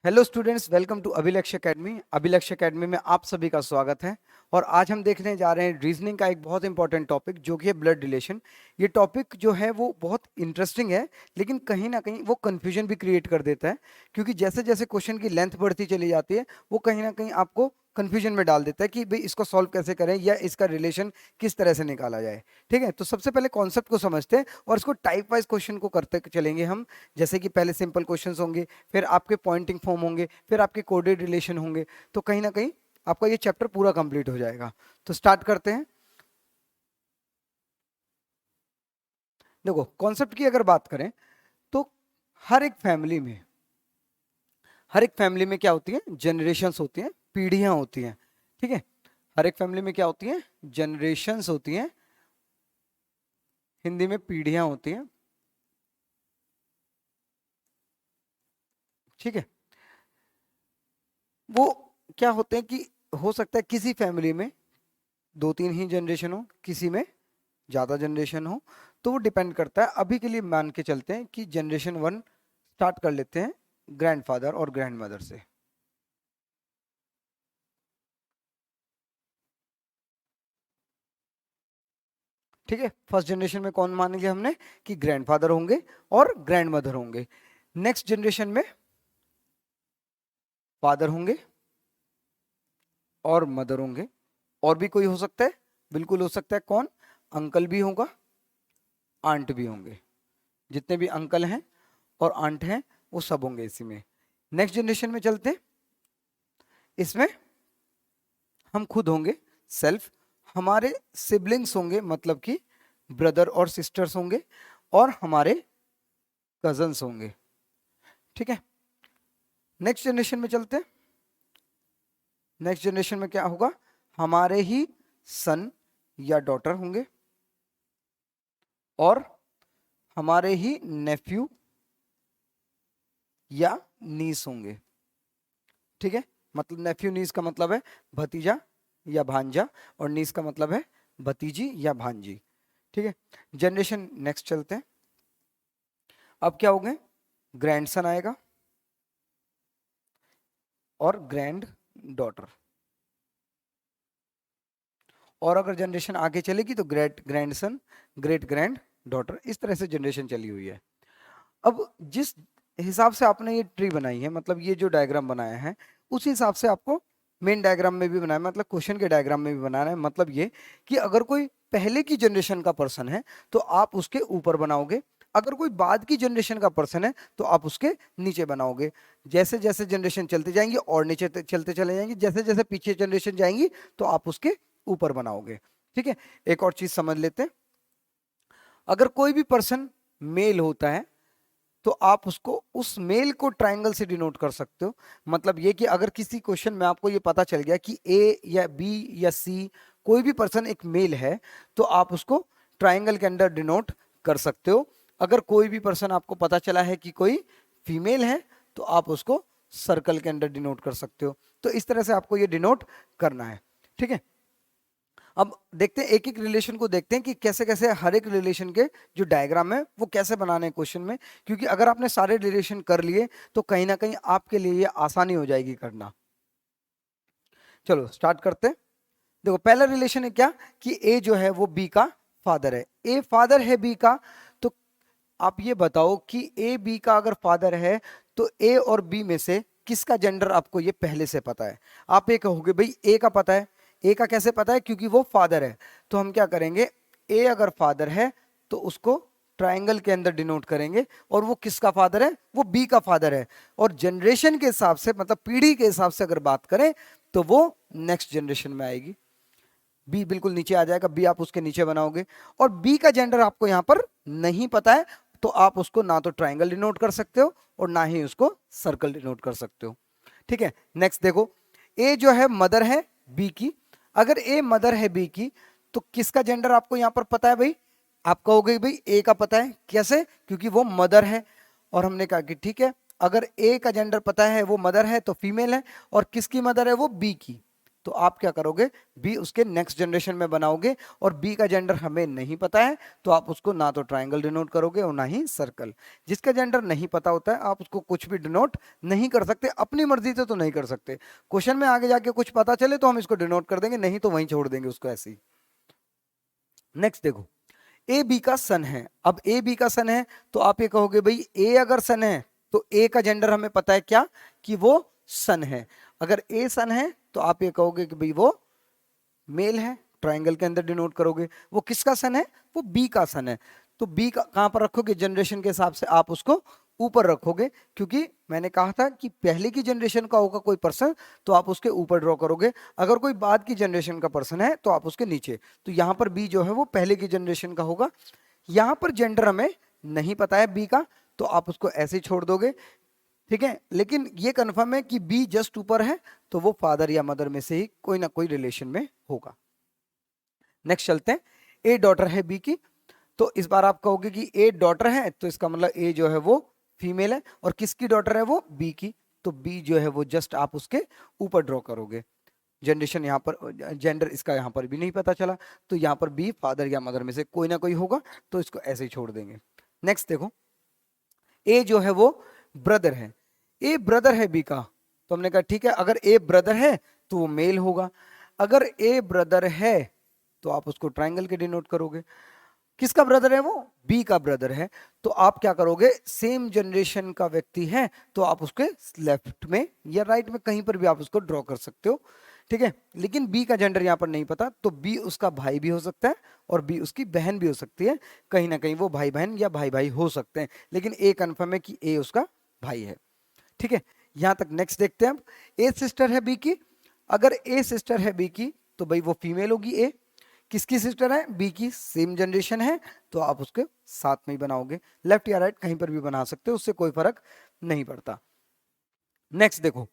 Hello students, welcome to अभिलक्ष्य academy. अभिलक्ष्य academy में आप सभी का स्वागत है। और आज हम देखने जा रहे हैं रीजनिंग का एक बहुत इंपॉर्टेंट टॉपिक जो कि है ब्लड रिलेशन। ये टॉपिक जो है वो बहुत इंटरेस्टिंग है, लेकिन कहीं ना कहीं वो कन्फ्यूजन भी क्रिएट कर देता है, क्योंकि जैसे जैसे क्वेश्चन की लेंथ बढ़ती चली जाती है वो कहीं ना कहीं आपको कन्फ्यूजन में डाल देता है कि भाई इसको सॉल्व कैसे करें या इसका रिलेशन किस तरह से निकाला जाए। ठीक है, तो सबसे पहले कॉन्सेप्ट को समझते हैं और इसको टाइप वाइज क्वेश्चन को करते चलेंगे हम। जैसे कि पहले सिंपल क्वेश्चंस होंगे, फिर आपके पॉइंटिंग फॉर्म होंगे, फिर आपके कोडेड रिलेशन होंगे, तो कहीं ना कहीं आपका ये चैप्टर पूरा कंप्लीट हो जाएगा। तो स्टार्ट करते हैं। देखो, कॉन्सेप्ट की अगर बात करें तो हर एक फैमिली में हर एक फैमिली में क्या होती है, जनरेशंस होती हैं, पीढ़ियां होती हैं। ठीक है, हर एक फैमिली में क्या होती है, जनरेशंस होती हैं, हिंदी में पीढ़ियां होती हैं। ठीक है, वो क्या होते हैं कि हो सकता है किसी फैमिली में दो तीन ही जनरेशन हो, किसी में ज्यादा जनरेशन हो, तो वो डिपेंड करता है। अभी के लिए मान के चलते हैं कि जनरेशन वन स्टार्ट कर लेते हैं ग्रैंडफादर और ग्रैंड मदर से। ठीक है, फर्स्ट जनरेशन में कौन मान लिया हमने कि ग्रैंडफादर होंगे और ग्रैंड मदर होंगे। नेक्स्ट जनरेशन में फादर होंगे और मदर होंगे। और भी कोई हो सकता है, बिल्कुल हो सकता है। कौन? अंकल भी होगा, आंट भी होंगे। जितने भी अंकल हैं और आंट हैं वो सब होंगे इसी में। नेक्स्ट जनरेशन में चलते हैं, इसमें हम खुद होंगे, सेल्फ। हमारे सिबलिंग्स होंगे, मतलब कि ब्रदर और सिस्टर्स होंगे, और हमारे कजन्स होंगे। ठीक है, नेक्स्ट जनरेशन में चलते हैं। नेक्स्ट जनरेशन में क्या होगा, हमारे ही सन या डॉटर होंगे और हमारे ही नेफ्यू या नीस होंगे। ठीक है, मतलब नेफ्यू नीस का मतलब है भतीजा या भांजा, और नीस का मतलब है भतीजी या भांजी। ठीक है, जनरेशन नेक्स्ट चलते हैं। अब क्या होंगे, ग्रैंडसन आएगा और ग्रैंड डॉटर। और अगर जनरेशन आगे चलेगी तो great grandson, great grand daughter, इस तरह से जनरेशन चली हुई है। अब जिस हिसाब से आपने ये ट्री बनाई है, मतलब ये जो डायग्राम बनाया है, उस हिसाब से आपको मेन डायग्राम में भी बनाना है, मतलब क्वेश्चन के डायग्राम में भी बनाना है। मतलब ये कि अगर कोई पहले की जनरेशन का पर्सन है तो आप उसके ऊपर बनाओगे, अगर कोई बाद की जनरेशन का पर्सन है तो आप उसके नीचे बनाओगे। जैसे जैसे जनरेशन चलते जाएंगे और नीचे चलते चले जाएंगे, जैसे जैसे पीछे जनरेशन जाएंगी तो आप उसके ऊपर बनाओगे। ठीक है, एक और चीज समझ लेते हैं। अगर कोई भी पर्सन मेल होता है तो आप उसको उस मेल को ट्रायंगल से डिनोट कर सकते हो। मतलब ये कि अगर किसी क्वेश्चन में आपको ये पता चल गया कि ए या बी या सी कोई भी पर्सन एक मेल है, तो आप उसको ट्रायंगल के अंदर डिनोट कर सकते हो। अगर कोई भी पर्सन आपको पता चला है कि कोई फीमेल है तो आप उसको सर्कल के अंदर डिनोट कर सकते हो। तो इस तरह से आपको ये डिनोट करना है। ठीक है, अब देखते हैं एक एक रिलेशन को, देखते हैं कि कैसे कैसे हर एक रिलेशन के जो डायग्राम है वो कैसे बनाने हैं क्वेश्चन में। क्योंकि अगर आपने सारे रिलेशन कर लिए तो कहीं ना कहीं आपके लिए ये आसानी हो जाएगी करना। चलो स्टार्ट करते हैं। देखो, पहला रिलेशन है क्या कि ए जो है वो बी का फादर है। ए फादर है बी का, तो आप ये बताओ कि ए बी का अगर फादर है तो ए और बी में से किसका जेंडर आपको ये पहले से पता है। आप ये कहोगे भाई ए का पता है। ए का कैसे पता है? क्योंकि वो फादर है। तो हम क्या करेंगे, ए अगर फादर है तो उसको ट्रायंगल के अंदर डिनोट करेंगे, और वो किसका फादर है? वो बी का फादर है। और जनरेशन के हिसाब से, मतलब पीढ़ी के हिसाब से अगर बात करें तो वो नेक्स्ट जनरेशन में आएगी। बी बिल्कुल नीचे आ जाएगा, बी आप उसके नीचे बनाओगे। और बी का जेंडर आपको यहां पर नहीं पता है, तो आप उसको ना तो ट्रायंगल डिनोट कर सकते हो और ना ही उसको सर्कल डिनोट कर सकते हो। ठीक है, नेक्स्ट देखो, ए जो है मदर है बी की। अगर ए मदर है बी की तो किसका जेंडर आपको यहां पर पता है भाई? आप कहोगे भाई ए का पता है। कैसे? क्योंकि वो मदर है। और हमने कहा कि ठीक है, अगर ए का जेंडर पता है, वो मदर है तो फीमेल है, और किसकी मदर है? वो बी की। तो आप क्या करोगे, बी उसके नेक्स्ट जनरेशन में बनाओगे, और बी का जेंडर हमें नहीं पता है तो आप उसको ना तो ट्राइंगल डिनोट करोगे और ना ही सर्कल। जिसका जेंडर नहीं पता होता है आप उसको कुछ भी डिनोट नहीं कर सकते, अपनी मर्जी से तो नहीं कर सकते। क्वेश्चन में आगे जाके कुछ पता चले तो हम इसको डिनोट कर देंगे, नहीं तो वहीं छोड़ देंगे उसको ऐसे ही। नेक्स्ट देखो, ए बी का सन है। अब ए बी का सन है तो आप ये कहोगे भाई ए अगर सन है तो ए का जेंडर हमें पता है क्या, कि वो सन है। अगर ए सन है तो आप ये कहोगे कि भाई वो मेल है, ट्राइंगल के अंदर डिनोट करोगे। वो किसका सन है, वो बी का सन है। तो बी का कहां पर रखोगे, जनरेशन के हिसाब से आप उसको ऊपर रखोगे, क्योंकि मैंने कहा था कि पहले की जनरेशन का होगा कोई पर्सन तो आप उसके ऊपर ड्रॉ करोगे, अगर कोई बाद की जनरेशन का पर्सन है तो आप उसके नीचे। तो यहां पर बी जो है वो पहले की जनरेशन का होगा। यहां पर जेंडर हमें नहीं पता है बी का, तो आप उसको ऐसे ही छोड़ दोगे, ठीक है। लेकिन ये कंफर्म है कि बी जस्ट ऊपर है तो वो फादर या मदर में से ही कोई ना कोई रिलेशन में होगा। नेक्स्ट चलते हैं, ए डॉटर है बी की। तो इस बार आप कहोगे कि ए डॉटर है तो इसका मतलब ए जो है वो फीमेल है, और किसकी डॉटर है वो, बी की। तो बी जो है वो जस्ट आप उसके ऊपर ड्रॉ करोगे। जनरेशन यहाँ पर, जेंडर इसका यहाँ पर भी नहीं पता चला, तो यहाँ पर बी फादर या मदर में से कोई ना कोई होगा, तो इसको ऐसे ही छोड़ देंगे। नेक्स्ट देखो, ए जो है वो ब्रदर है। ए ब्रदर है बी का, तो हमने कहा ठीक है, अगर ए ब्रदर है तो वो मेल होगा। अगर ए ब्रदर है तो आप उसको ट्राइंगल के डिनोट करोगे। किसका ब्रदर है वो, बी का ब्रदर है। तो आप क्या करोगे, सेम जनरेशन का व्यक्ति है तो आप उसके लेफ्ट में या राइट में कहीं पर भी आप उसको ड्रॉ कर सकते हो, ठीक है। लेकिन बी का जेंडर यहां पर नहीं पता, तो बी उसका भाई भी हो सकता है और बी उसकी बहन भी हो सकती है। कहीं ना कहीं वो भाई बहन या भाई भाई हो सकते हैं, लेकिन ए कंफर्म है कि ए उसका भाई है, ठीक है। यहां तक नेक्स्ट देखते हैं। अब ए सिस्टर है बी की। अगर ए सिस्टर है बी की तो भाई वो फीमेल होगी ए। किसकी सिस्टर है, बी की, सेम जनरेशन है तो आप उसके साथ में ही बनाओगे, लेफ्ट या राइट कहीं पर भी बना सकते हो, उससे कोई फर्क नहीं पड़ता। नेक्स्ट देखो,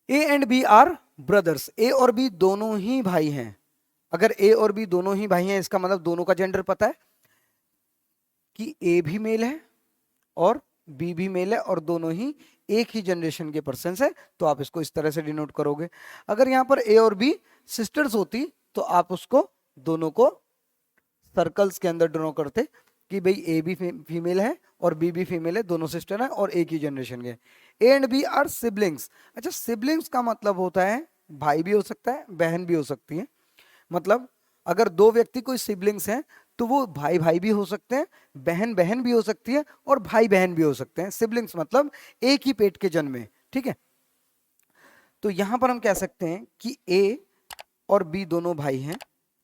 A and B are brothers. A और बी दोनों ही भाई हैं। अगर ए और बी दोनों ही भाई हैं इसका मतलब दोनों का जेंडर पता है कि ए भी मेल है और बी भी मेल है, और दोनों ही एक ही जनरेशन के पर्सन है, तो आप इसको इस तरह से डिनोट करोगे। अगर यहां पर ए और बी सिस्टर्स होती तो आप उसको दोनों को सर्कल्स के अंदर ड्रॉ करते कि भाई ए भी फीमेल है और बी भी फीमेल है, दोनों सिस्टर है और एक ही जनरेशन के। A and B are siblings. अच्छा, सिबलिंग्स का मतलब होता है भाई भी हो सकता है बहन भी हो सकती है। मतलब अगर दो व्यक्ति कोई सिबलिंग्स हैं तो वो भाई भाई भी हो सकते हैं, बहन बहन भी हो सकती है और भाई बहन भी हो सकते हैं। सिबलिंग्स मतलब एक ही पेट के जन्मे, ठीक है। तो यहां पर हम कह सकते हैं कि ए और बी दोनों भाई हैं,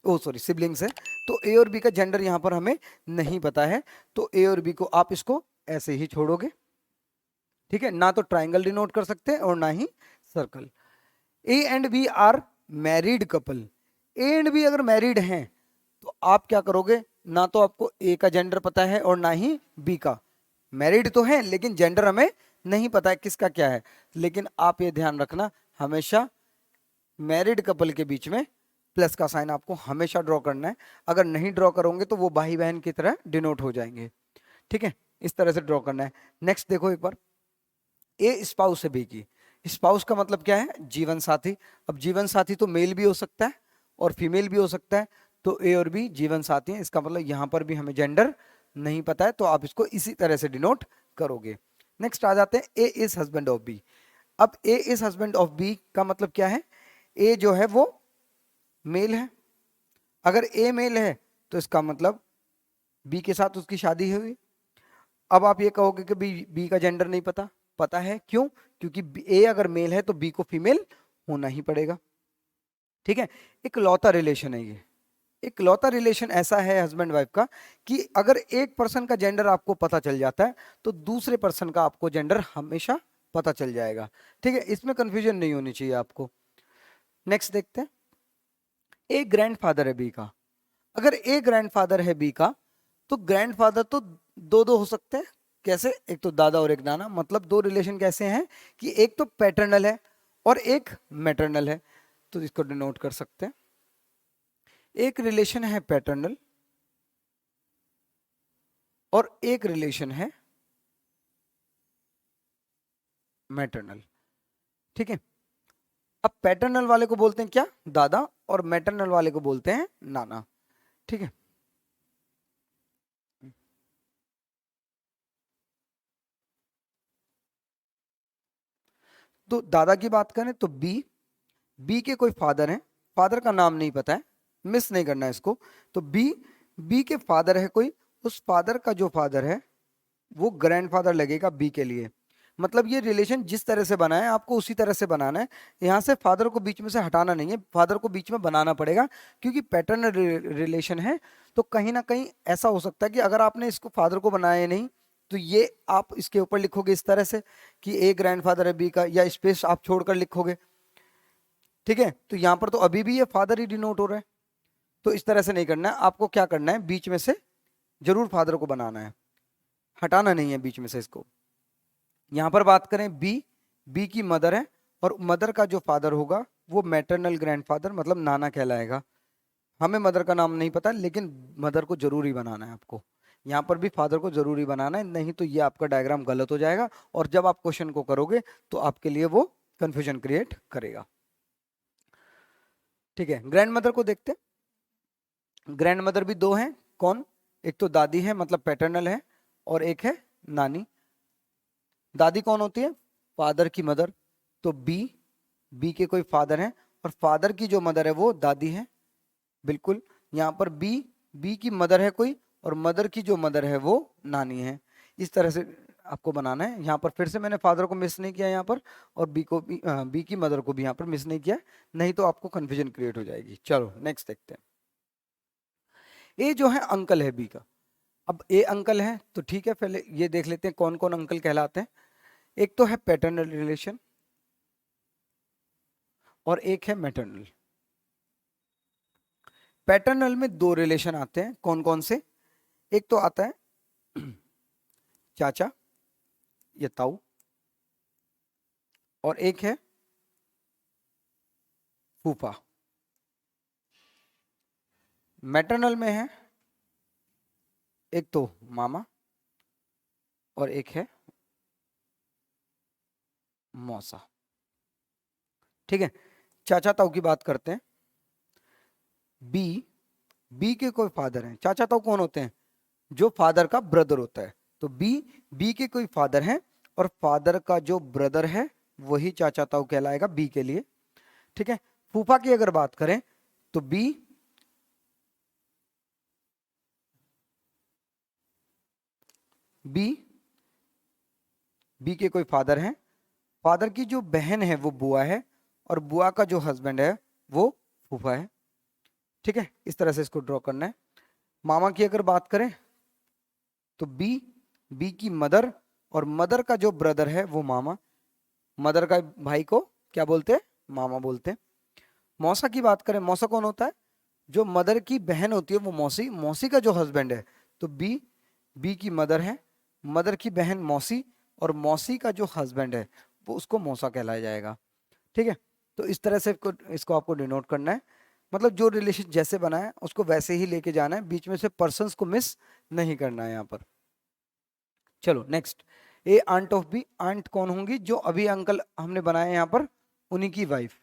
ओ सॉरी सिबलिंग्स है। तो ए और बी का जेंडर यहां पर हमें नहीं पता है, तो ए और बी को आप इसको ऐसे ही छोड़ोगे, ठीक है। ना तो ट्राइंगल डिनोट कर सकते हैं और ना ही circle. A and B are married couple. A and B अगर मैरिड हैं तो आप क्या करोगे, ना तो आपको ए का जेंडर पता है और ना ही बी का। मैरिड तो है लेकिन जेंडर हमें नहीं पता है किसका क्या है। लेकिन आप ये ध्यान रखना, हमेशा मैरिड कपल के बीच में प्लस का साइन आपको हमेशा ड्रॉ करना है। अगर नहीं ड्रॉ करोगे तो वो भाई बहन की तरह डिनोट हो जाएंगे, ठीक है। इस तरह से ड्रॉ करना है। नेक्स्ट देखो एक बार, ए स्पाउस है बी की। स्पाउस का मतलब क्या है, जीवन साथी। अब जीवन साथी तो मेल भी हो सकता है और फीमेल भी हो सकता है, तो ए और बी जीवन साथी हैं। इसका मतलब यहां पर भी हमें जेंडर नहीं पता है, तो आप इसको इसी तरह से डिनोट करोगे। नेक्स्ट आ जाते हैं, ए इज हस्बैंड ऑफ बी। अब ए इज हस्बैंड ऑफ बी का मतलब क्या है, ए जो है वो मेल है। अगर ए मेल है तो इसका मतलब बी के साथ उसकी शादी हुई। अब आप ये कहोगे कि बी का जेंडर नहीं पता, पता है क्यों, क्योंकि ए अगर मेल है तो बी को फीमेल होना ही पड़ेगा, ठीक है। एक लौता रिलेशन है ये। एक लौता रिलेशन ऐसा है हस्बैंड वाइफ का कि अगर एक पर्सन का जेंडर आपको पता चल जाता है तो दूसरे पर्सन का आपको जेंडर हमेशा पता चल जाएगा, ठीक है। इसमें कंफ्यूजन नहीं होनी चाहिए आपको। नेक्स्ट देखते हैं, एक ग्रैंडफादर है बी का। अगर एक ग्रैंडफादर है बी का तो ग्रैंडफादर तो दो दो हो सकते हैं। कैसे, एक तो दादा और एक नाना। मतलब दो रिलेशन कैसे हैं कि एक तो पैटर्नल है और एक मैटरनल है, तो इसको डिनोट कर सकते हैं। एक रिलेशन है पैटर्नल और एक रिलेशन है मैटरनल, ठीक है। अब पैटर्नल वाले को बोलते हैं क्या, दादा, और मैटरनल वाले को बोलते हैं नाना। ठीक है, तो दादा की बात करें तो बी के कोई फादर हैं, फादर का नाम नहीं पता है, मिस नहीं करना है इसको। तो बी के फादर है कोई, उस फादर का जो फादर है वो ग्रैंडफादर लगेगा बी के लिए। मतलब ये रिलेशन जिस तरह से बना है आपको उसी तरह से बनाना है, यहाँ से फादर को बीच में से हटाना नहीं है, फादर को बीच में बनाना पड़ेगा, क्योंकि पैटर्नल रिलेशन है। तो कहीं ना कहीं ऐसा हो सकता है कि अगर आपने इसको फादर को बनाया नहीं, तो ये आप इसके ऊपर लिखोगे इस तरह से कि ए ग्रैंडफादर है बी का, या स्पेस आप छोड़कर लिखोगे। ठीक है, तो यहाँ पर तो अभी भी ये फादर ही डिनोट हो रहा है, तो इस तरह से नहीं करना है आपको। क्या करना है, बीच में से जरूर फादर को बनाना है, हटाना नहीं है बीच में से इसको। यहां पर बात करें बी की मदर है, और मदर का जो फादर होगा वो मैटरनल ग्रैंडफादर मतलब नाना कहलाएगा। हमें मदर का नाम नहीं पता, लेकिन मदर को जरूरी बनाना है आपको। यहाँ पर भी फादर को जरूरी बनाना है, नहीं तो ये आपका डायग्राम गलत हो जाएगा, और जब आप क्वेश्चन को करोगे तो आपके लिए वो कंफ्यूजन क्रिएट करेगा। ठीक है, ग्रैंड मदर को देखते हैं। ग्रैंड मदर भी दो हैं, कौन, एक तो दादी है मतलब पैटर्नल है, और एक है नानी। दादी कौन होती है, फादर की मदर। तो बी के कोई फादर हैं, और फादर की जो मदर है वो दादी है, बिल्कुल। यहाँ पर बी की मदर है कोई, और मदर की जो मदर है वो नानी है। इस तरह से आपको बनाना है। यहाँ पर फिर से मैंने फादर को मिस नहीं किया यहाँ पर, और बी की मदर को भी यहाँ पर मिस नहीं किया, नहीं तो आपको कंफ्यूजन क्रिएट हो जाएगी। चलो नेक्स्ट देखते हैं। ए जो है अंकल है बी का। अब ए अंकल है तो ठीक है, पहले ये देख लेते हैं कौन कौन अंकल कहलाते हैं। एक तो है पैटर्नल रिलेशन, और एक है मैटरनल। पैटर्नल में दो रिलेशन आते हैं, कौन कौन से, एक तो आता है चाचा या ताऊ, और एक है फूफा। मैटरनल में है एक तो मामा, और एक है मौसा। ठीक है, चाचा ताऊ की बात करते हैं। बी के कोई फादर हैं, चाचा ताऊ कौन होते हैं, जो फादर का ब्रदर होता है। तो बी के कोई फादर हैं, और फादर का जो ब्रदर है वही चाचा ताऊ कहलाएगा बी के लिए। ठीक है, फूफा की अगर बात करें तो बी के कोई फादर हैं, फादर की जो बहन है वो बुआ है, और बुआ का जो हस्बैंड है वो फूफा है। ठीक है, इस तरह से इसको ड्रॉ करना है। मामा की अगर बात करें तो बी की मदर, और मदर का जो ब्रदर है वो मामा, मदर का भाई को क्या बोलते हैं, मामा बोलते हैं। मौसा की बात करें, मौसा कौन होता है, जो मदर की बहन होती है वो मौसी, मौसी का जो हस्बैंड है। तो बी की मदर है, मदर की बहन मौसी, और मौसी का जो हस्बैंड है वो उसको मौसा कहलाया जाएगा। ठीक है, तो इस तरह से इसको आपको डिनोट करना है। मतलब जो रिलेशन जैसे बना है उसको वैसे ही लेके जाना है, बीच में से पर्सन्स को मिस नहीं करना है यहाँ पर। चलो next, A aunt of B. Aunt कौन होंगी, जो अभी अंकल हमने बनाए यहाँ पर उन्हीं की वाइफ।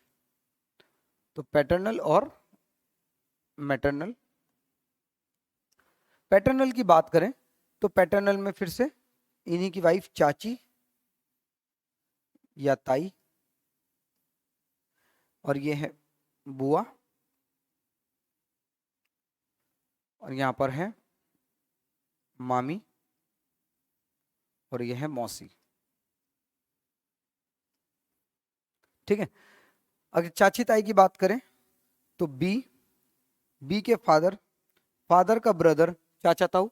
तो पैटर्नल और मैटरनल। पैटर्नल की बात करें तो पैटर्नल में फिर से इन्हीं की वाइफ चाची या ताई, और ये है बुआ, और यहां पर है मामी, और ये है मौसी। ठीक है, अगर चाची ताई की बात करें तो बी के फादर, फादर का ब्रदर चाचा ताऊ,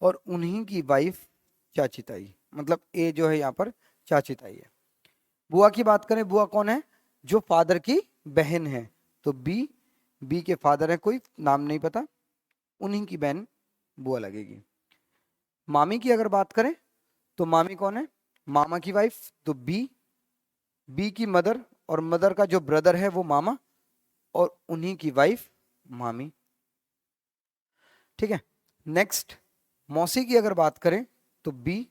और उन्हीं की वाइफ चाची ताई, मतलब ए जो है यहाँ पर चाची ताई है। बुआ की बात करें, बुआ कौन है, जो फादर की बहन है। तो बी के फादर है कोई, नाम नहीं पता, उन्हीं की बहन बुआ लगेगी। मामी की अगर बात करें तो मामी कौन है, मामा की वाइफ। तो बी की मदर, और मदर का जो ब्रदर है वो मामा, और उन्हीं की वाइफ मामी। ठीक है, नेक्स्ट मौसी की अगर बात करें तो बी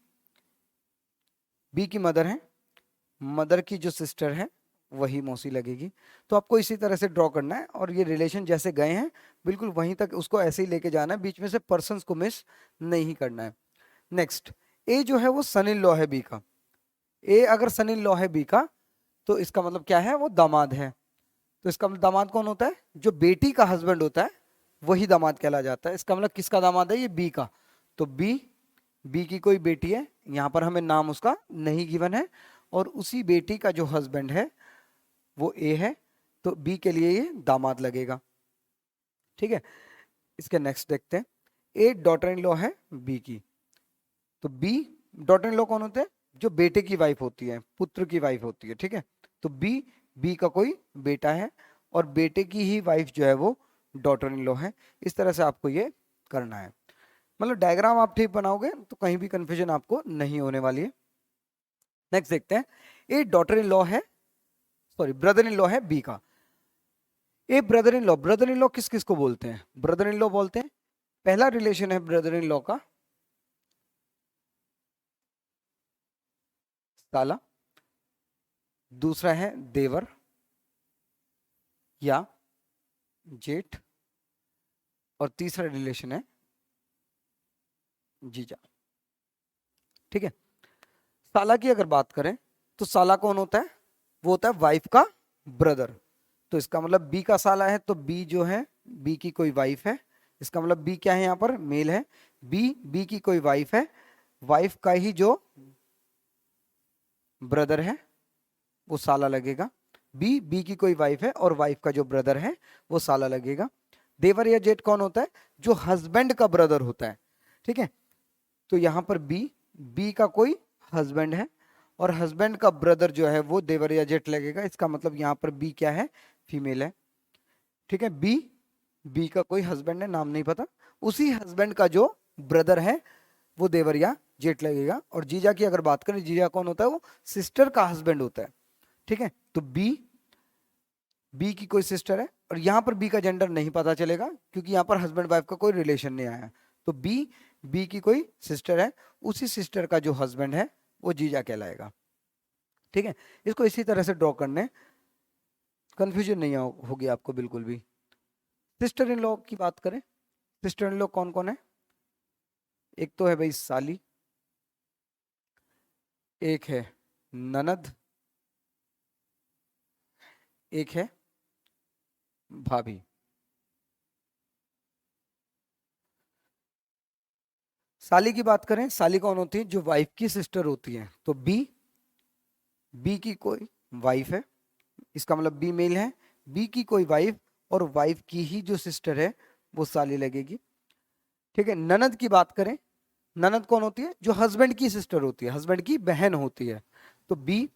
की मदर है, मदर की जो सिस्टर है वही मौसी लगेगी। तो आपको इसी तरह से ड्रॉ करना है और ये रिलेशन जैसे गए हैं बिल्कुल वहीं तक उसको ऐसे ही लेके जाना है, बीच में से पर्सन्स को मिस नहीं करना है। नेक्स्ट, ए जो है वो सन इन लॉ है बी का। ए अगर सन इन लॉ है बी का तो इसका मतलब क्या है, वो दामाद है। तो इसका मतलब दामाद कौन होता है, जो बेटी का हस्बैंड होता है वही दामाद कहला जाता है। इसका मतलब किसका दामाद है, ये बी का। तो बी की कोई बेटी है, यहां पर हमें नाम उसका नहीं गिवन है, और उसी बेटी का जो हस्बैंड है वो ए है, तो बी के लिए ये दामाद लगेगा। ठीक है, इसके नेक्स्ट देखते हैं। ए डॉटर इन लॉ है बी की, तो बी डॉटर इन लॉ कौन होते हैं, जो बेटे की वाइफ होती है, पुत्र की वाइफ होती है। ठीक है, तो बी का कोई बेटा है और बेटे की ही वाइफ जो है वो डॉटर इन लॉ है। इस तरह से आपको ये करना है। मतलब डायग्राम आप ठीक बनाओगे तो कहीं भी कंफ्यूजन आपको नहीं होने वाली है। नेक्स्ट देखते हैं, ए डॉटर इन लॉ है, सॉरी ब्रदर इन लॉ है बी का। ए ब्रदर इन लॉ किस किस को बोलते हैं, ब्रदर इन लॉ बोलते हैं, पहला रिलेशन है ब्रदर इन लॉ का साला, दूसरा है देवर या जेठ, और तीसरा रिलेशन है जीजा। ठीक है, साला की अगर बात करें तो साला कौन होता है, वो होता है वाइफ का ब्रदर। तो इसका मतलब बी का साला है, तो बी जो है बी की कोई वाइफ है। इसका मतलब बी क्या है, यहाँ पर मेल है। बी की कोई वाइफ है, वाइफ का ही जो ब्रदर है वो साला लगेगा। बी की कोई वाइफ है और वाइफ का जो ब्रदर है वो साला लगेगा। देवर या जेठ कौन होता है, जो हस्बैंड का ब्रदर होता है। ठीक है, तो यहां पर बी का कोई हस्बैंड है और हस्बैंड का ब्रदर जो है वो देवर या जेठ लगेगा। इसका मतलब यहां पर बी क्या है, फीमेल है। ठीक है, बी का कोई हस्बैंड है, नाम नहीं पता, उसी हस्बैंड का जो ब्रदर है वो देवर या जेठ लगेगा। और जीजा की अगर बात करें, जीजा कौन होता है, वो सिस्टर का हस्बैंड होता है। ठीक है, तो बी की कोई सिस्टर है, और यहां पर बी का जेंडर नहीं पता चलेगा क्योंकि यहां पर हस्बैंड वाइफ का कोई रिलेशन नहीं आया। तो बी की कोई सिस्टर है, उसी सिस्टर का जो हस्बैंड है वो जीजा कहलाएगा। ठीक है, इसको इसी तरह से ड्रॉ करने, कंफ्यूजन नहीं होगी आपको बिल्कुल भी। सिस्टर इन लॉ की बात करें, सिस्टर इन लॉ कौन कौन है, एक तो है भाई साली, एक है ननद, एक है भाभी। साली की बात करें, साली कौन होती है, जो वाइफ की सिस्टर होती है। तो बी की कोई वाइफ है, इसका मतलब बी मेल है, बी की कोई वाइफ और वाइफ की ही जो सिस्टर है वो साली लगेगी। ठीक है, ननद की बात करें, ननद कौन होती है, जो हस्बैंड की सिस्टर होती है, हस्बैंड की बहन होती है। तो बी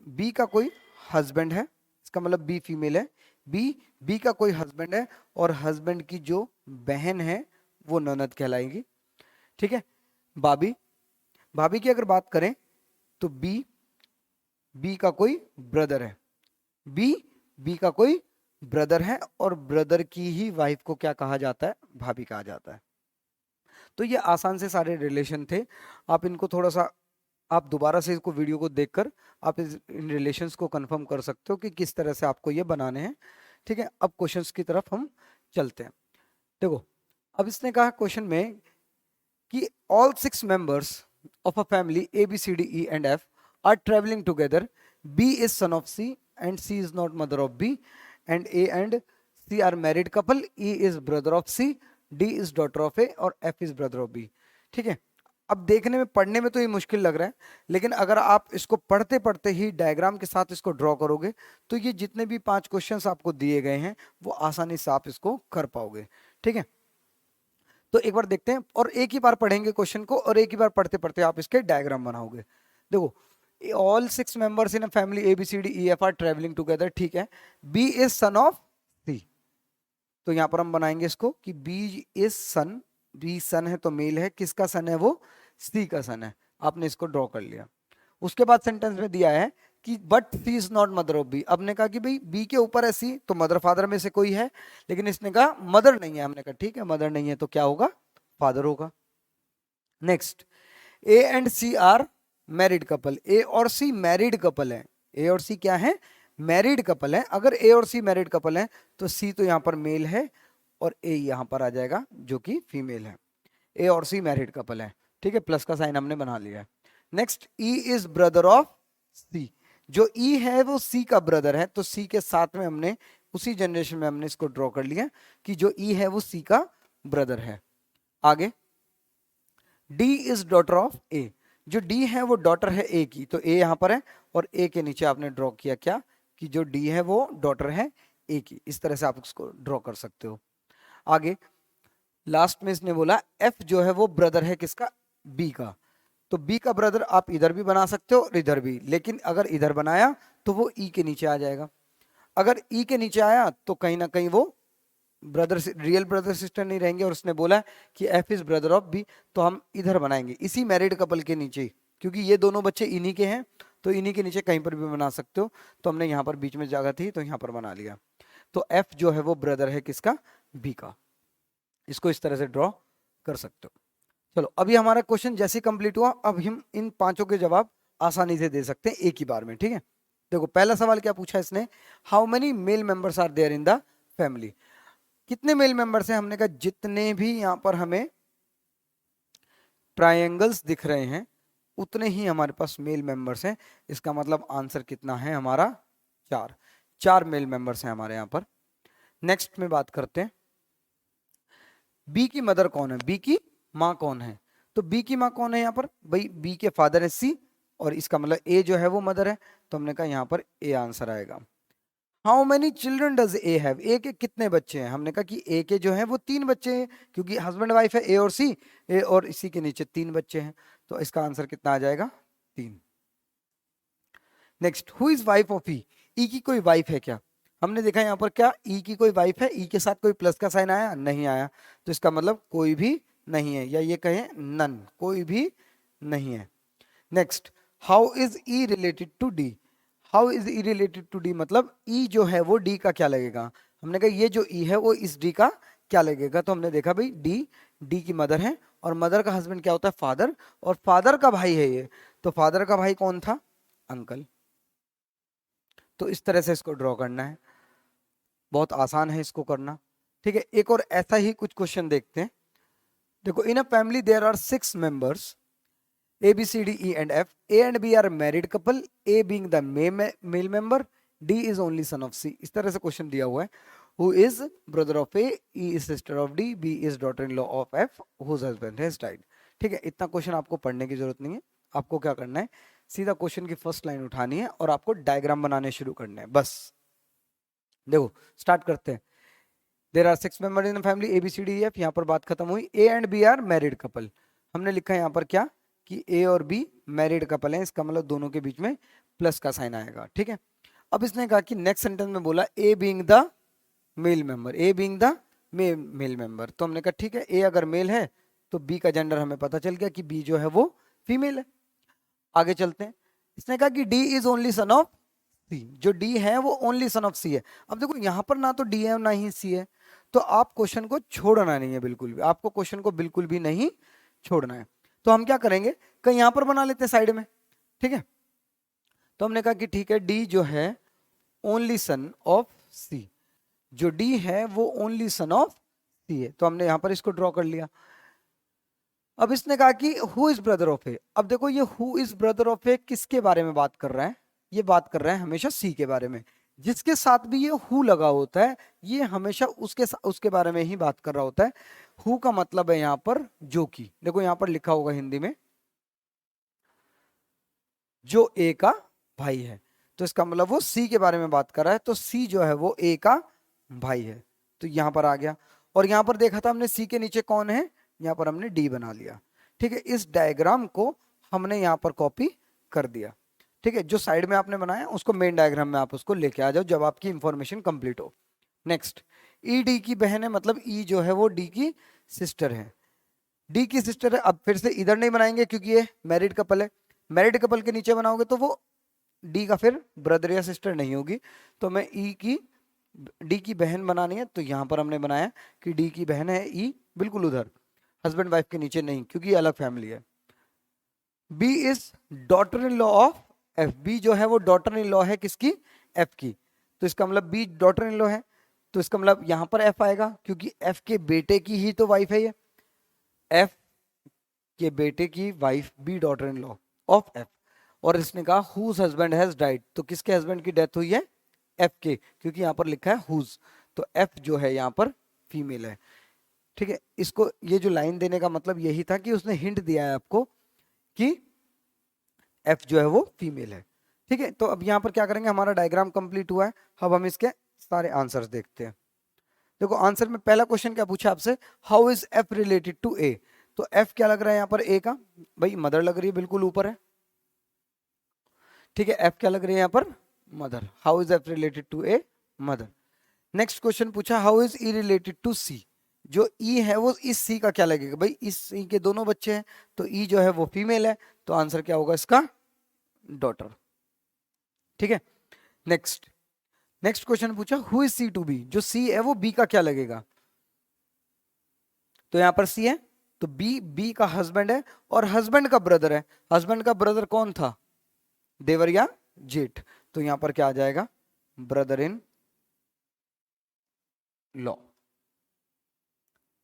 बी का कोई हस्बैंड है, इसका मतलब बी फीमेल है। बी का कोई हस्बैंड है और हस्बैंड की जो बहन है वो ननद कहलाएगी। ठीक है, भाभी भाभी की अगर बात करें तो बी का कोई ब्रदर है, बी का कोई ब्रदर है और ब्रदर की ही वाइफ को क्या कहा जाता है, भाभी कहा जाता है। तो ये आसान से सारे रिलेशन थे। आप इनको थोड़ा सा, आप दोबारा से इसको वीडियो को देखकर आप इन रिलेशंस को कंफर्म कर सकते हो कि किस तरह से आपको ये बनाने हैं। ठीक है, अब क्वेश्चंस की तरफ हम चलते हैं। देखो, अब इसने कहा क्वेश्चन में कि all 6 members of a family A B C D E and F are traveling together. B is son of C and C is not mother of B, and A and C are married couple. E is brother of C, D is daughter of A और F is brother of B. ठीक है, अब देखने में पढ़ने में तो ये मुश्किल लग रहा है, लेकिन अगर आप इसको पढ़ते पढ़ते ही डायग्राम के साथ इसको ड्रॉ करोगे तो ये जितने भी 5 क्वेश्चंस आपको दिए गए हैं वो आसानी से आप इसको कर पाओगे। ठीक है, तो एक बार देखते हैं और एक ही बार पढ़ेंगे क्वेश्चन को और एक ही बार पढ़ते पढ़ते आप इसके डायग्राम बनाओगे। देखो, all 6 members in a family A B C D E F are travelling together. ठीक है, B is son of C, तो यहां पर हम बनाएंगे इसको कि B is son, B son है तो मेल है, किसका सन है, वो सी का सन है। आपने इसको ड्रॉ कर लिया। उसके बाद सेंटेंस में दिया है कि but C is not mother of B. आपने कहा कि भाई बी के ऊपर है सी, तो मदर फादर में से कोई है, लेकिन इसने कहा मदर नहीं है। हमने कहा ठीक है, मदर नहीं है तो क्या होगा, फादर होगा। Next, A and C are married couple, A और सी मैरिड कपल है, ए और सी क्या है, मैरिड कपल है। अगर ए और सी मैरिड कपल है तो सी तो यहाँ पर मेल है और ए यहाँ पर आ जाएगा जो कि फीमेल है। ए और सी मैरिड कपल है, ठीक है, प्लस का साइन हमने बना लिया है। Next, E is brother of C, जो ई है वो सी का ब्रदर है, तो सी के साथ में हमने उसी जनरेशन में हमने इसको ड्रॉ कर लिया कि जो ई है वो सी का ब्रदर है। आगे, डी इज डॉटर ऑफ ए, जो डी है वो डॉटर है ए की, तो ए यहां पर है और ए के नीचे आपने ड्रॉ किया क्या कि जो डी है वो डॉटर है ए की। इस तरह से आप उसको ड्रॉ कर सकते हो। आगे लास्ट में इसने बोला एफ जो है वो ब्रदर है किसका, बी का, तो बी का ब्रदर आप इधर भी बना सकते हो और इधर भी, लेकिन अगर इधर बनाया तो वो ई के नीचे आ जाएगा। अगर ई के नीचे आया तो कहीं ना कहीं वो ब्रदर, रियल ब्रदर सिस्टर नहीं रहेंगे, और उसने बोला कि F is brother of B, तो हम इधर बनाएंगे इसी मैरिड कपल के नीचे, क्योंकि ये दोनों बच्चे इन्हीं के हैं, तो इन्हीं के नीचे कहीं पर भी बना सकते हो। तो हमने यहाँ पर बीच में जगह थी तो यहाँ पर बना लिया। तो एफ जो है वो ब्रदर है किसका, बी का। इसको इस तरह से ड्रॉ कर सकते हो। चलो, अभी हमारा क्वेश्चन जैसे कंप्लीट हुआ, अब हम इन पांचों के जवाब आसानी से दे सकते हैं एक ही बार में, ठीक है। देखो, पहला सवाल क्या पूछा इसने, how many male members are there in the family, कितने मेल मेंबर्स हैं। हमने कहा जितने भी यहां पर हमें ट्रायंगल्स दिख रहे हैं उतने ही हमारे पास मेल मेंबर्स हैं। इसका मतलब आंसर कितना है हमारा, चार, चार मेल मेंबर्स हैं हमारे यहां पर। नेक्स्ट में बात करते हैं, बी की मदर कौन है, बी की माँ कौन है। तो बी की माँ कौन है यहाँ पर, भाई बी के फादर है सी, और इसका मतलब ए जो है वो मदर है, तो हमने कहा यहाँ पर ए आंसर आएगा। How many children does A have, A के कितने बच्चे हैं। हमने कहा कि ए के जो है वो तीन बच्चे हैं, क्योंकि हस्बैंड वाइफ है ए और सी, ए और इसी के नीचे तीन बच्चे हैं, तो इसका आंसर कितना आ जाएगा, तीन। Next, who is wife of E, E की कोई वाइफ है क्या। हमने देखा यहाँ पर क्या ई की कोई वाइफ है, ई के साथ कोई प्लस का साइन आया, नहीं आया, तो इसका मतलब कोई भी नहीं है, या ये कहें नन, कोई भी नहीं है। Next, how is E related to D, how is E related to D, मतलब ई जो है वो डी का क्या लगेगा। हमने कहा ये जो ई है वो इस डी का क्या लगेगा, तो हमने देखा भाई डी, डी की मदर है, और मदर का हस्बैंड क्या होता है, फादर, और फादर का भाई है ये, तो फादर का भाई कौन था, अंकल। तो इस तरह से इसको ड्रॉ करना है, बहुत आसान है इसको करना, ठीक है। एक और ऐसा ही कुछ क्वेश्चन देखते हैं। देखो, in a family there are 6 members, A, B, C, D, E and F. A and B are married couple. A being the male member. D is only son of C. इस तरह से question दिया हुआ है। Who is brother of A? E is sister of D. B is daughter-in-law of F. Whose husband has died. ठीक है, इतना question आपको पढ़ने की जरूरत नहीं है। आपको क्या करना है, सीधा क्वेश्चन की फर्स्ट लाइन उठानी है और आपको डायग्राम बनाने शुरू करने हैं, बस। देखो, स्टार्ट करते हैं। There are 6 member in family, A B C D F, यहाँ पर बात खत्म हुई। A and B are married couple, हमने लिखा है यहाँ पर क्या कि ए और बी मैरिड कपल हैं, इसका मतलब दोनों के बीच में प्लस का साइन आएगा, ठीक है। अब इसने कहा कि नेक्स्ट सेंटेंस में बोला a being the male member, a being the male member, तो हमने कहा ठीक है, ए अगर मेल है तो बी का जेंडर हमें पता चल गया कि बी जो है वो फीमेल है। आगे चलते हैं, इसने कहा कि D is only son of C, जो डी है वो ओनली सन ऑफ सी है। अब देखो यहाँ पर ना तो डी है ना ही सी है, तो आप क्वेश्चन को छोड़ना नहीं है, बिल्कुल भी आपको क्वेश्चन को बिल्कुल भी नहीं छोड़ना है। तो हम क्या करेंगे, कहीं यहां पर बना लेते हैं साइड में, ठीक है। तो हमने कहा कि ठीक है, डी जो है ओनली सन ऑफ सी, जो डी है वो ओनली सन ऑफ सी है, तो हमने यहां पर इसको ड्रॉ कर लिया। अब इसने कहा कि हु इज ब्रदर ऑफ ए, अब देखो ये हु इज ब्रदर ऑफ ए किसके बारे में बात कर रहा है, ये बात कर रहा है हमेशा सी के बारे में। जिसके साथ भी ये हु लगा होता है ये हमेशा उसके बारे में ही बात कर रहा होता है। हु का मतलब है यहाँ पर जो की, देखो यहाँ पर लिखा होगा हिंदी में, जो ए का भाई है, तो इसका मतलब वो सी के बारे में बात कर रहा है, तो सी जो है वो ए का भाई है, तो यहां पर आ गया। और यहां पर देखा था हमने सी के नीचे कौन है, यहां पर हमने डी बना लिया, ठीक है। इस डायग्राम को हमने यहां पर कॉपी कर दिया, ठीक है। जो साइड में आपने बनाया उसको मेन डायग्राम में आप उसको लेके आ जाओ जब आपकी इंफॉर्मेशन कंप्लीट हो। नेक्स्ट, ई डी की बहन है, मतलब ई जो है वो डी की सिस्टर है, डी की सिस्टर है। अब फिर से इधर नहीं बनाएंगे क्योंकि ये मैरिड कपल है, मैरिड कपल के नीचे बनाओगे तो वो डी का फिर ब्रदर या सिस्टर नहीं होगी, तो मैं ई की डी की बहन बनानी है, तो यहां पर हमने बनाया कि डी की बहन है ई, बिल्कुल उधर, हस्बैंड वाइफ के नीचे नहीं, क्योंकि ये अलग फैमिली है। B is daughter in law of F, B जो है वो डॉटर इन लॉ है किसकी, एफ की। तो इसका मतलब बी डॉटर इन लॉ है, तो इसका मतलब यहां पर एफ आएगा क्योंकि एफ के बेटे की ही तो वाइफ है ये, एफ के बेटे की wife B daughter in law of F. और इसने कहा हुज हस्बैंड हैज डाइड, तो किसके हस्बैंड की डेथ हुई है, एफ के, क्योंकि यहां पर लिखा है हुज, तो एफ जो है यहां पर फीमेल है। ठीक है, इसको ये जो लाइन देने का मतलब यही था कि उसने हिंट दिया है आपको कि एफ जो है वो फीमेल है। ठीक है, तो अब यहां पर क्या करेंगे, हमारा डायग्राम कंप्लीट हुआ है, अब हम इसके सारे आंसर्स देखते हैं। देखो आंसर में पहला क्वेश्चन क्या पूछा आपसे, how is F related to A, तो एफ क्या लग रहा है यहाँ पर ए का, भाई मदर लग रही है, बिल्कुल ऊपर है। ठीक है, एफ क्या लग रही है यहाँ पर, mother, how is F related to A, mother. Next question पूछा how is E related to C, जो ई है वो इस सी का क्या लगेगा, भाई इस सी के दोनों बच्चे हैं, तो ई जो है वो फीमेल है, तो आंसर क्या होगा इसका, डॉटर। ठीक है, नेक्स्ट नेक्स्ट क्वेश्चन पूछा who is C to B, जो सी है वो बी का क्या लगेगा, तो यहां पर सी है, तो बी बी का हस्बैंड है और हस्बैंड का ब्रदर है, हस्बैंड का ब्रदर कौन था, देवर या जेठ, तो यहां पर क्या आ जाएगा, brother in law.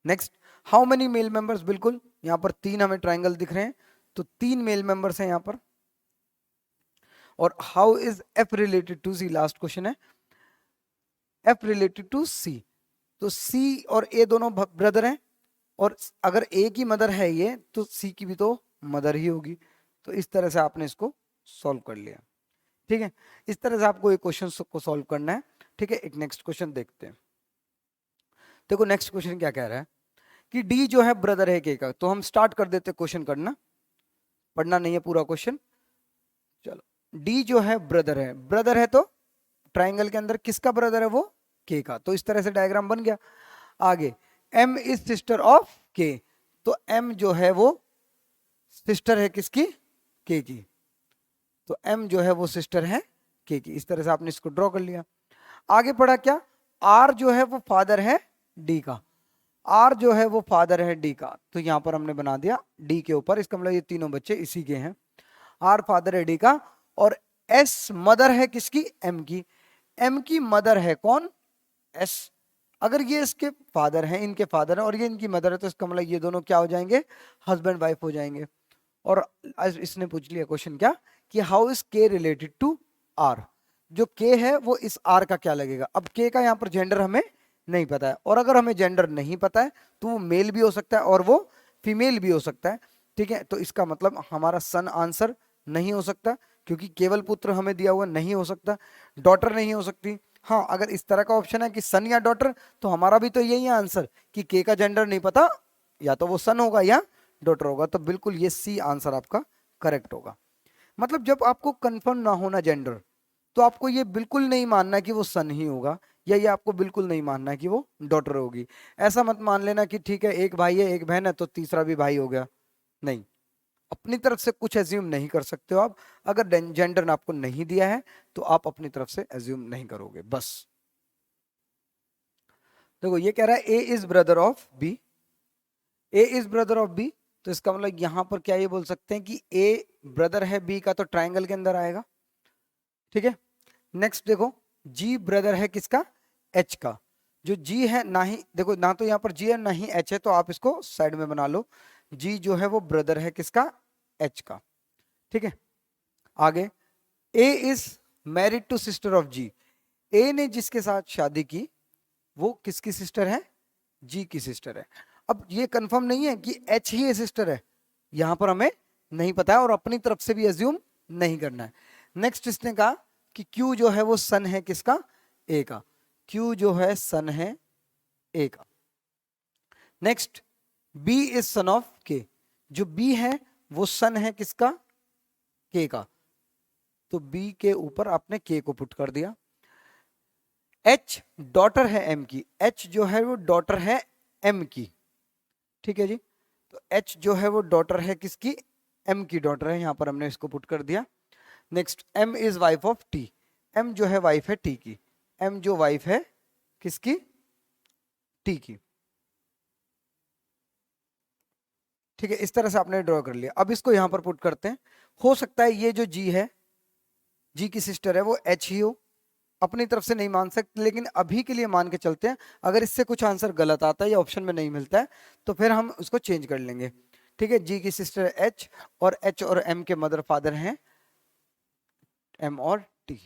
Next how many male members, बिल्कुल यहां पर तीन हमें ट्राइंगल दिख रहे हैं, तो तीन मेल मेंबर्स हैं यहां पर। और how is F related to C, last question है, एफ रिलेटेड टू सी, तो सी और ए दोनों ब्रदर हैं, और अगर ए की मदर है ये, तो सी की भी तो मदर ही होगी, तो इस तरह से आपने इसको सॉल्व कर लिया। ठीक है, इस तरह से आपको ये क्वेश्चन को सॉल्व करना है। ठीक है, एक नेक्स्ट क्वेश्चन देखते हैं। देखो नेक्स्ट क्वेश्चन क्या कह रहा है कि डी जो है ब्रदर है के का, तो हम स्टार्ट कर देते क्वेश्चन करना, पढ़ना नहीं है पूरा क्वेश्चन। चलो डी जो है ब्रदर है, तो ट्राइंगल के अंदर किसका ब्रदर है, वो के का, तो इस तरह से डायग्राम बन गया। आगे एम इज सिस्टर ऑफ के, तो एम जो है वो सिस्टर है किसकी, के की, तो एम जो है वो सिस्टर है के की, इस तरह से आपने इसको ड्रॉ कर लिया। आगे पढ़ा क्या, आर जो है वो फादर है डी का, आर जो है वो फादर है डी का, तो यहां पर हमने बना दिया डी के ऊपर, इसका मतलब ये तीनों बच्चे इसी के हैं, आर फादर है डी का, और एस मदर है किसकी, एम की, एम की मदर है कौन, एस, अगर ये इसके फादर हैं, इनके फादर हैं, और ये इनकी मदर है, तो इसका मतलब ये दोनों क्या हो जाएंगे, हस्बैंड वाइफ हो जाएंगे। और आज इसने पूछ लिया क्वेश्चन क्या, कि हाउ इज के रिलेटेड टू आर, जो के है वो इस आर का क्या लगेगा। अब के का यहाँ पर जेंडर हमें नहीं पता है, और अगर हमें जेंडर नहीं पता है तो वो मेल भी हो सकता है और वो फीमेल भी हो सकता है। ठीक है, तो इसका मतलब हमारा सन आंसर नहीं हो सकता, क्योंकि केवल पुत्र हमें दिया हुआ नहीं हो सकता, डॉटर नहीं हो सकती। हाँ, अगर इस तरह का ऑप्शन है कि सन या डॉटर, तो हमारा भी तो यही है आंसर कि के का जेंडर नहीं पता, या तो वो सन होगा या डॉटर होगा, तो बिल्कुल ये सी आंसर आपका करेक्ट होगा। मतलब जब आपको कंफर्म ना होना जेंडर, तो आपको ये बिल्कुल नहीं मानना कि वो सन ही होगा, या ये आपको बिल्कुल नहीं मानना कि वो डॉटर होगी। ऐसा मत मान लेना कि ठीक है एक भाई है एक बहन है तो तीसरा भी भाई हो गया, नहीं, अपनी तरफ से कुछ एज्यूम नहीं कर सकते हो आप। अगर जेंडर आपको नहीं दिया है तो आप अपनी तरफ से एज्यूम नहीं करोगे बस। देखो ये कह रहा है A is brother of B, A is brother of B, तो इसका मतलब यहां पर क्या ये बोल सकते हैं कि ए ब्रदर है बी का, तो ट्राइंगल के अंदर आएगा। ठीक है, नेक्स्ट देखो जी ब्रदर है किसका, एच का, जो जी है ना ही, देखो ना तो यहाँ पर जी है ना ही एच है, तो आप इसको साइड में बना लो, जी जो है वो ब्रदर है किसका, एच का। ठीक है, आगे A is married to sister of G, A ने जिसके साथ शादी की वो किसकी सिस्टर है, जी की सिस्टर है। अब ये कंफर्म नहीं है कि एच ही ए सिस्टर है, यहां पर हमें नहीं पता है, और अपनी तरफ से भी एज्यूम नहीं करना है। नेक्स्ट इसने कहा कि क्यू जो है वो सन है किसका, ए का, क्यू जो है सन है ए का। Next B is son of K, जो बी है वो सन है किसका, के का, तो बी के ऊपर आपने के को पुट कर दिया। एच डॉटर है एम की, एच जो है वो डॉटर है एम की। ठीक है जी, तो एच जो है वो डॉटर है किसकी, एम की डॉटर है, यहां पर हमने इसको पुट कर दिया। Next M is wife of T, M जो है वाइफ है टी की, एम जो वाइफ है किसकी, टी की। ठीक है, इस तरह से आपने ड्रॉ कर लिया। अब इसको यहाँ पर पुट करते हैं। हो सकता है ये जो जी है, जी की सिस्टर है, वो एच ही हो। अपनी तरफ से नहीं मान सकते, लेकिन अभी के लिए मान के चलते हैं। अगर इससे कुछ आंसर गलत आता है या ऑप्शन में नहीं मिलता है तो फिर हम उसको चेंज कर लेंगे। ठीक है, जी की सिस्टर एच, और एच और एम के मदर फादर हैं एम और टी।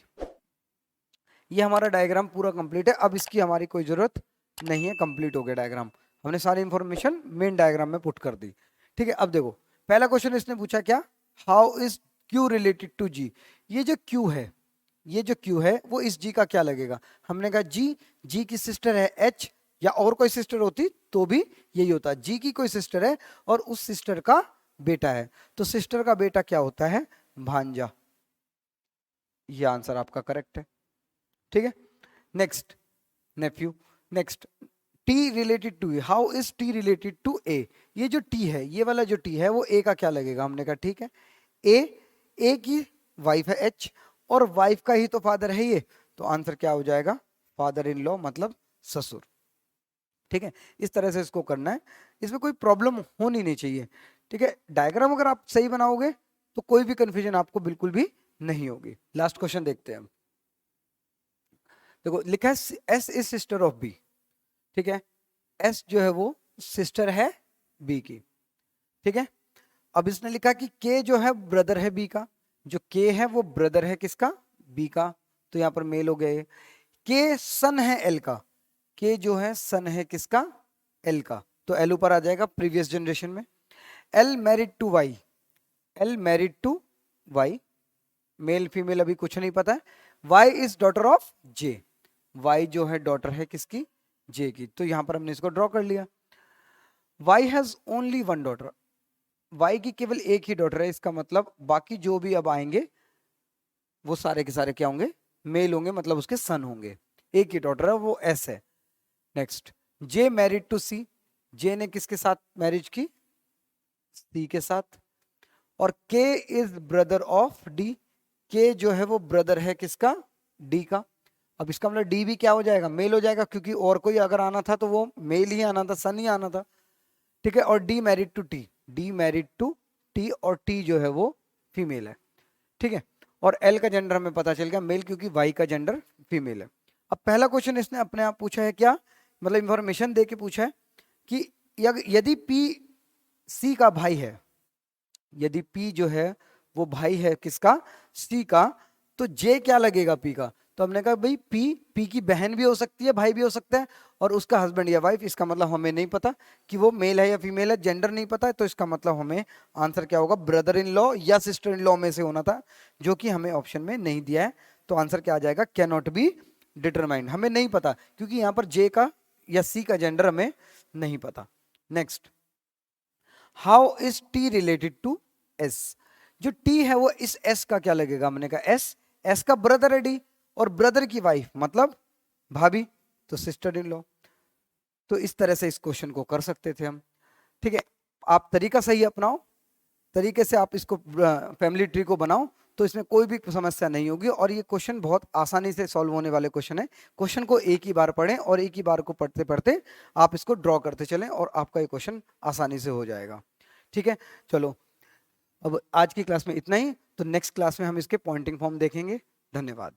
ये हमारा डायग्राम पूरा कंप्लीट है। अब इसकी हमारी कोई जरूरत नहीं है, कंप्लीट हो गया डायग्राम। हमने सारी इंफॉर्मेशन मेन डायग्राम में पुट कर दी। ठीक है, अब देखो पहला क्वेश्चन इसने पूछा क्या, how is Q related to G. ये जो क्यू है, ये जो क्यू है वो इस जी का क्या लगेगा। हमने कहा जी, जी की सिस्टर है एच, या और कोई सिस्टर होती तो भी यही होता। जी की कोई सिस्टर है और उस सिस्टर का बेटा है, तो सिस्टर का बेटा क्या होता है, भांजा। ये आंसर आपका करेक्ट है। ठीक है, next nephew. Next, T related to A, how is T related to A. ये जो टी है, ये वाला जो टी है वो ए का क्या लगेगा। हमने कहा ठीक है, ए की वाइफ है एच, और वाइफ का ही तो फादर है ये, तो आंसर क्या हो जाएगा, फादर इन लॉ मतलब ससुर। ठीक है, इस तरह से इसको करना है, इसमें कोई प्रॉब्लम होनी नहीं चाहिए। ठीक है, डायग्राम अगर आप सही बनाओगे तो कोई भी कंफ्यूजन आपको बिल्कुल भी नहीं होगी। लास्ट क्वेश्चन देखते हैं हम। देखो लिखा है S is sister of B. ठीक है, एस जो है वो सिस्टर है बी की। ठीक है, अब इसने लिखा कि के जो है ब्रदर है बी का। जो के है वो ब्रदर है किसका, बी का, तो यहां पर मेल हो गए। के सन है एल का, के जो है सन है किसका, एल का, तो एल ऊपर आ जाएगा प्रीवियस जनरेशन में। L married to Y, L married to Y, male female अभी कुछ नहीं पता है। Y is daughter of J, Y जो है डॉटर है किसकी, जे की, तो यहां पर हमने इसको ड्रॉ कर लिया। Y has only one daughter, Y की केवल एक ही डॉटर है, इसका मतलब बाकी जो भी अब आएंगे वो सारे के सारे क्या होंगे, मेल होंगे, मतलब उसके सन होंगे। एक ही डॉटर है वो एस है। नेक्स्ट, जे मैरिड टू सी, जे ने किसके साथ मैरिज की, सी के साथ। और के इज ब्रदर ऑफ डी, के जो है वो ब्रदर है किसका, डी का। अब इसका मतलब डी भी क्या हो जाएगा, मेल हो जाएगा, क्योंकि और कोई अगर आना था तो वो मेल ही आना था, सन ही आना था। ठीक है, और D married to T, D married to T, और टी जो है वो फीमेल है। ठीक है, और एल का जेंडर हमें पता चल गया मेल, क्योंकि वाई का जेंडर फीमेल है। अब पहला क्वेश्चन इसने अपने आप पूछा है क्या, मतलब इंफॉर्मेशन दे के पूछा है कि यदि पी सी का भाई है, यदि पी जो है वो भाई है किसका, सी का, तो जे क्या लगेगा पी का। तो हमने कहा भाई पी की बहन भी हो सकती है, भाई भी हो सकता है, और उसका हस्बैंड या वाइफ। इसका मतलब हमें नहीं पता कि वो मेल है या फीमेल है, जेंडर नहीं पता है, तो इसका मतलब हमें आंसर क्या होगा, ब्रदर इन लॉ या सिस्टर इन लॉ में से होना था, जो कि हमें ऑप्शन में नहीं दिया है। तो आंसर क्या आ जाएगा, कैन नॉट बी डिटरमाइंड, हमें नहीं पता, क्योंकि यहाँ पर जे का या सी का जेंडर हमें नहीं पता। Next, how is T related to S. जो टी है वो इस एस का क्या लगेगा, हमने कहा एस, एस का ब्रदर है डी, और ब्रदर की वाइफ मतलब भाभी, तो सिस्टर इन लॉ। तो इस तरह से इस क्वेश्चन को कर सकते थे हम। ठीक है, आप तरीका सही अपनाओ, तरीके से आप इसको फैमिली ट्री को बनाओ, तो इसमें कोई भी समस्या नहीं होगी। और ये क्वेश्चन बहुत आसानी से सॉल्व होने वाले क्वेश्चन है। क्वेश्चन को एक ही बार पढ़ें, और एक ही बार को पढ़ते पढ़ते आप इसको ड्रॉ करते चलें, और आपका ये क्वेश्चन आसानी से हो जाएगा। ठीक है, चलो अब आज की क्लास में इतना ही, तो नेक्स्ट क्लास में हम इसके पॉइंटिंग फॉर्म देखेंगे। धन्यवाद।